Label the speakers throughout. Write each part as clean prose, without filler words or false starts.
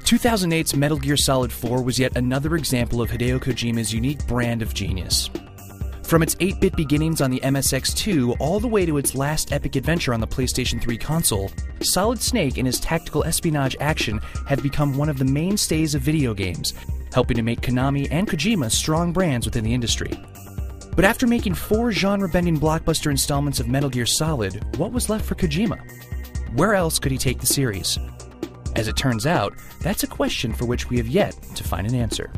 Speaker 1: 2008's Metal Gear Solid 4 was yet another example of Hideo Kojima's unique brand of genius. From its 8-bit beginnings on the MSX2 all the way to its last epic adventure on the PlayStation 3 console, Solid Snake and his tactical espionage action have become one of the mainstays of video games, helping to make Konami and Kojima strong brands within the industry. But after making 4 genre-bending blockbuster installments of Metal Gear Solid, what was left for Kojima? Where else could he take the series? As it turns out, that's a question for which we have yet to find an answer.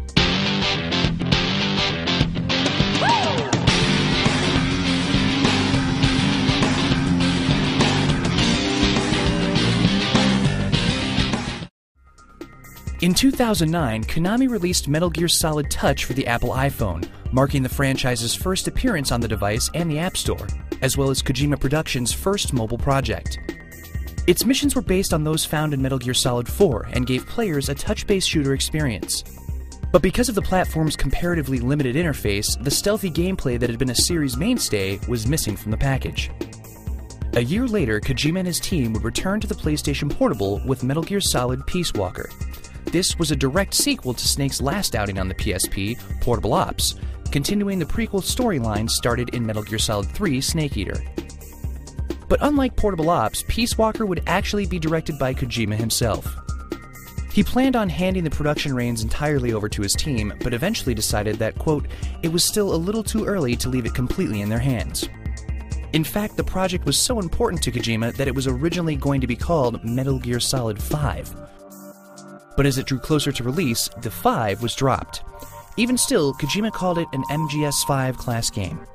Speaker 1: In 2009, Konami released Metal Gear Solid Touch for the Apple iPhone, marking the franchise's first appearance on the device and the App Store, as well as Kojima Productions' first mobile project. Its missions were based on those found in Metal Gear Solid 4 and gave players a touch-based shooter experience. But because of the platform's comparatively limited interface, the stealthy gameplay that had been a series mainstay was missing from the package. A year later, Kojima and his team would return to the PlayStation Portable with Metal Gear Solid Peace Walker. This was a direct sequel to Snake's last outing on the PSP, Portable Ops, continuing the prequel storyline started in Metal Gear Solid 3 Snake Eater. But unlike Portable Ops, Peace Walker would actually be directed by Kojima himself. He planned on handing the production reins entirely over to his team, but eventually decided that, quote, it was still a little too early to leave it completely in their hands. In fact, the project was so important to Kojima that it was originally going to be called Metal Gear Solid 5. But as it drew closer to release, the 5 was dropped. Even still, Kojima called it an MGS 5 class game.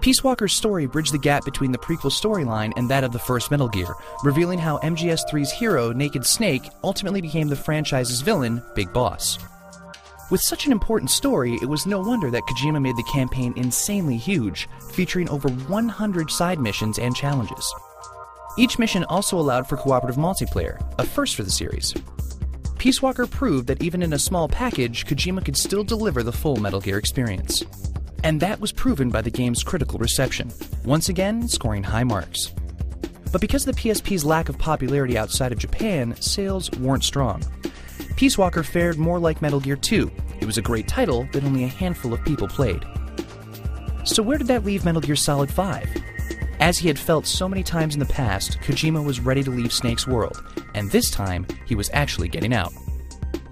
Speaker 1: Peace Walker's story bridged the gap between the prequel storyline and that of the first Metal Gear, revealing how MGS3's hero, Naked Snake, ultimately became the franchise's villain, Big Boss. With such an important story, it was no wonder that Kojima made the campaign insanely huge, featuring over 100 side missions and challenges. Each mission also allowed for cooperative multiplayer, a first for the series. Peace Walker proved that even in a small package, Kojima could still deliver the full Metal Gear experience. And that was proven by the game's critical reception, once again scoring high marks. But because of the PSP's lack of popularity outside of Japan, sales weren't strong. Peace Walker fared more like Metal Gear 2. It was a great title that only a handful of people played. So where did that leave Metal Gear Solid 5? As he had felt so many times in the past, Kojima was ready to leave Snake's world, and this time he was actually getting out.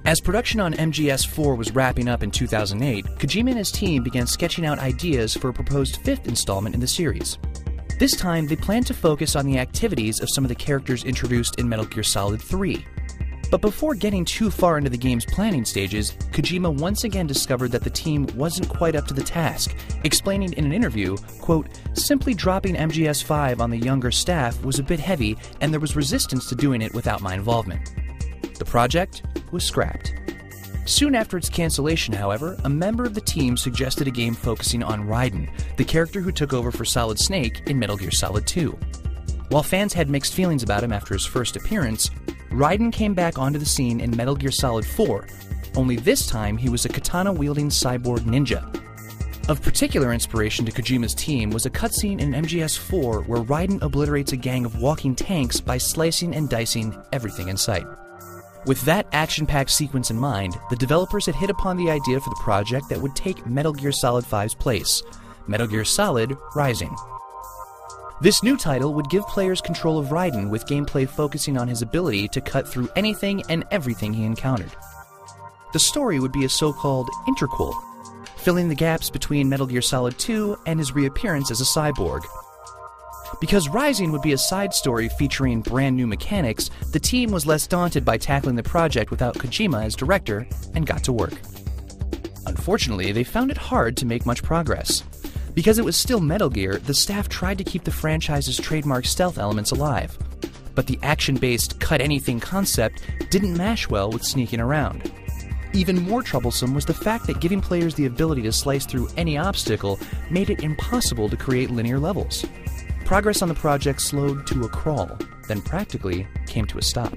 Speaker 1: As production on MGS4 was wrapping up in 2008, Kojima and his team began sketching out ideas for a proposed 5th installment in the series. This time, they planned to focus on the activities of some of the characters introduced in Metal Gear Solid 3. But before getting too far into the game's planning stages, Kojima once again discovered that the team wasn't quite up to the task, explaining in an interview, quote, simply dropping MGS5 on the younger staff was a bit heavy and there was resistance to doing it without my involvement. The project was scrapped. Soon after its cancellation, however, a member of the team suggested a game focusing on Raiden, the character who took over for Solid Snake in Metal Gear Solid 2. While fans had mixed feelings about him after his first appearance, Raiden came back onto the scene in Metal Gear Solid 4, only this time he was a katana-wielding cyborg ninja. Of particular inspiration to Kojima's team was a cutscene in MGS4 where Raiden obliterates a gang of walking tanks by slicing and dicing everything in sight. With that action-packed sequence in mind, the developers had hit upon the idea for the project that would take Metal Gear Solid 5's place, Metal Gear Solid Rising. This new title would give players control of Raiden, with gameplay focusing on his ability to cut through anything and everything he encountered. The story would be a so-called interquel, filling the gaps between Metal Gear Solid 2 and his reappearance as a cyborg. Because Rising would be a side story featuring brand new mechanics, the team was less daunted by tackling the project without Kojima as director and got to work. Unfortunately, they found it hard to make much progress. Because it was still Metal Gear, the staff tried to keep the franchise's trademark stealth elements alive. But the action-based cut-anything concept didn't mash well with sneaking around. Even more troublesome was the fact that giving players the ability to slice through any obstacle made it impossible to create linear levels. Progress on the project slowed to a crawl, then practically came to a stop.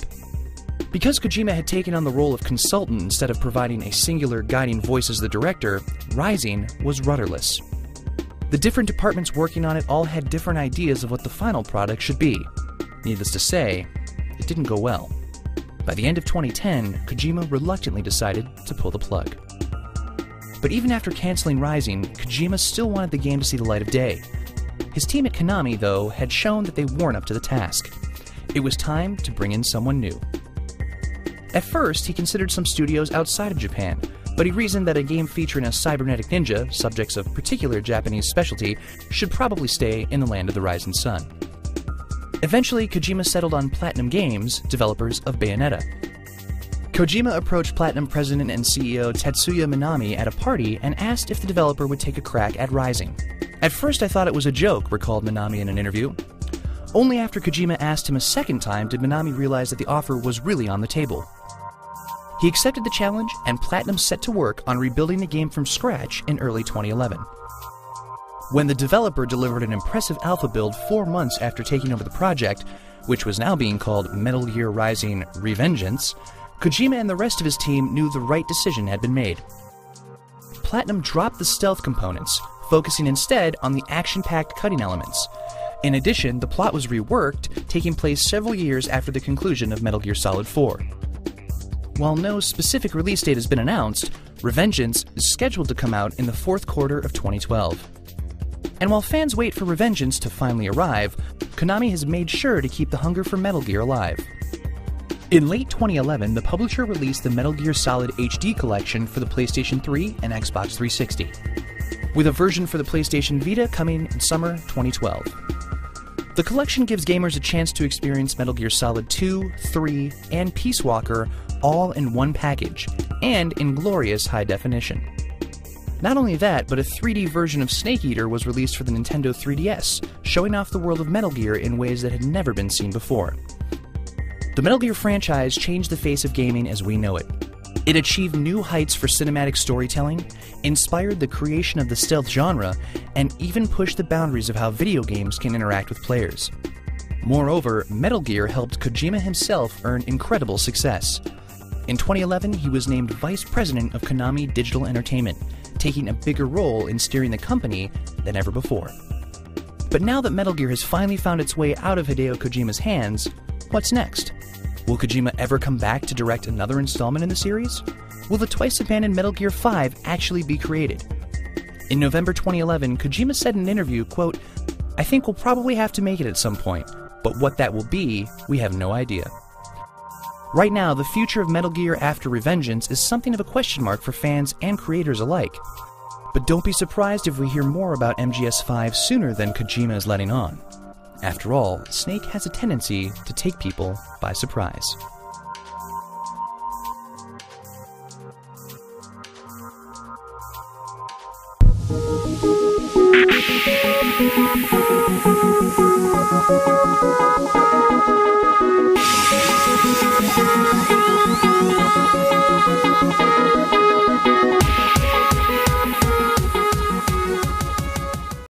Speaker 1: Because Kojima had taken on the role of consultant instead of providing a singular guiding voice as the director, Rising was rudderless. The different departments working on it all had different ideas of what the final product should be. Needless to say, it didn't go well. By the end of 2010, Kojima reluctantly decided to pull the plug. But even after canceling Rising, Kojima still wanted the game to see the light of day. His team at Konami, though, had shown that they weren't up to the task. It was time to bring in someone new. At first, he considered some studios outside of Japan, but he reasoned that a game featuring a cybernetic ninja, subjects of particular Japanese specialty, should probably stay in the land of the rising sun. Eventually, Kojima settled on Platinum Games, developers of Bayonetta. Kojima approached Platinum president and CEO Tetsuya Minami at a party and asked if the developer would take a crack at Rising. At first I thought it was a joke, recalled Minami in an interview. Only after Kojima asked him a second time did Minami realize that the offer was really on the table. He accepted the challenge, and Platinum set to work on rebuilding the game from scratch in early 2011. When the developer delivered an impressive alpha build 4 months after taking over the project, which was now being called Metal Gear Rising: Revengeance, Kojima and the rest of his team knew the right decision had been made. Platinum dropped the stealth components, focusing instead on the action-packed cutting elements. In addition, the plot was reworked, taking place several years after the conclusion of Metal Gear Solid 4. While no specific release date has been announced, Revengeance is scheduled to come out in the fourth quarter of 2012. And while fans wait for Revengeance to finally arrive, Konami has made sure to keep the hunger for Metal Gear alive. In late 2011, the publisher released the Metal Gear Solid HD collection for the PlayStation 3 and Xbox 360, with a version for the PlayStation Vita coming in summer 2012. The collection gives gamers a chance to experience Metal Gear Solid 2, 3, and Peace Walker all in one package, and in glorious high definition. Not only that, but a 3D version of Snake Eater was released for the Nintendo 3DS, showing off the world of Metal Gear in ways that had never been seen before. The Metal Gear franchise changed the face of gaming as we know it. It achieved new heights for cinematic storytelling, inspired the creation of the stealth genre, and even pushed the boundaries of how video games can interact with players. Moreover, Metal Gear helped Kojima himself earn incredible success. In 2011, he was named Vice President of Konami Digital Entertainment, taking a bigger role in steering the company than ever before. But now that Metal Gear has finally found its way out of Hideo Kojima's hands, what's next? Will Kojima ever come back to direct another installment in the series? Will the twice-abandoned Metal Gear 5 actually be created? In November 2011, Kojima said in an interview, quote, "I think we'll probably have to make it at some point, but what that will be, we have no idea." Right now, the future of Metal Gear after Revengeance is something of a question mark for fans and creators alike. But don't be surprised if we hear more about MGS 5 sooner than Kojima is letting on. After all, Snake has a tendency to take people by surprise.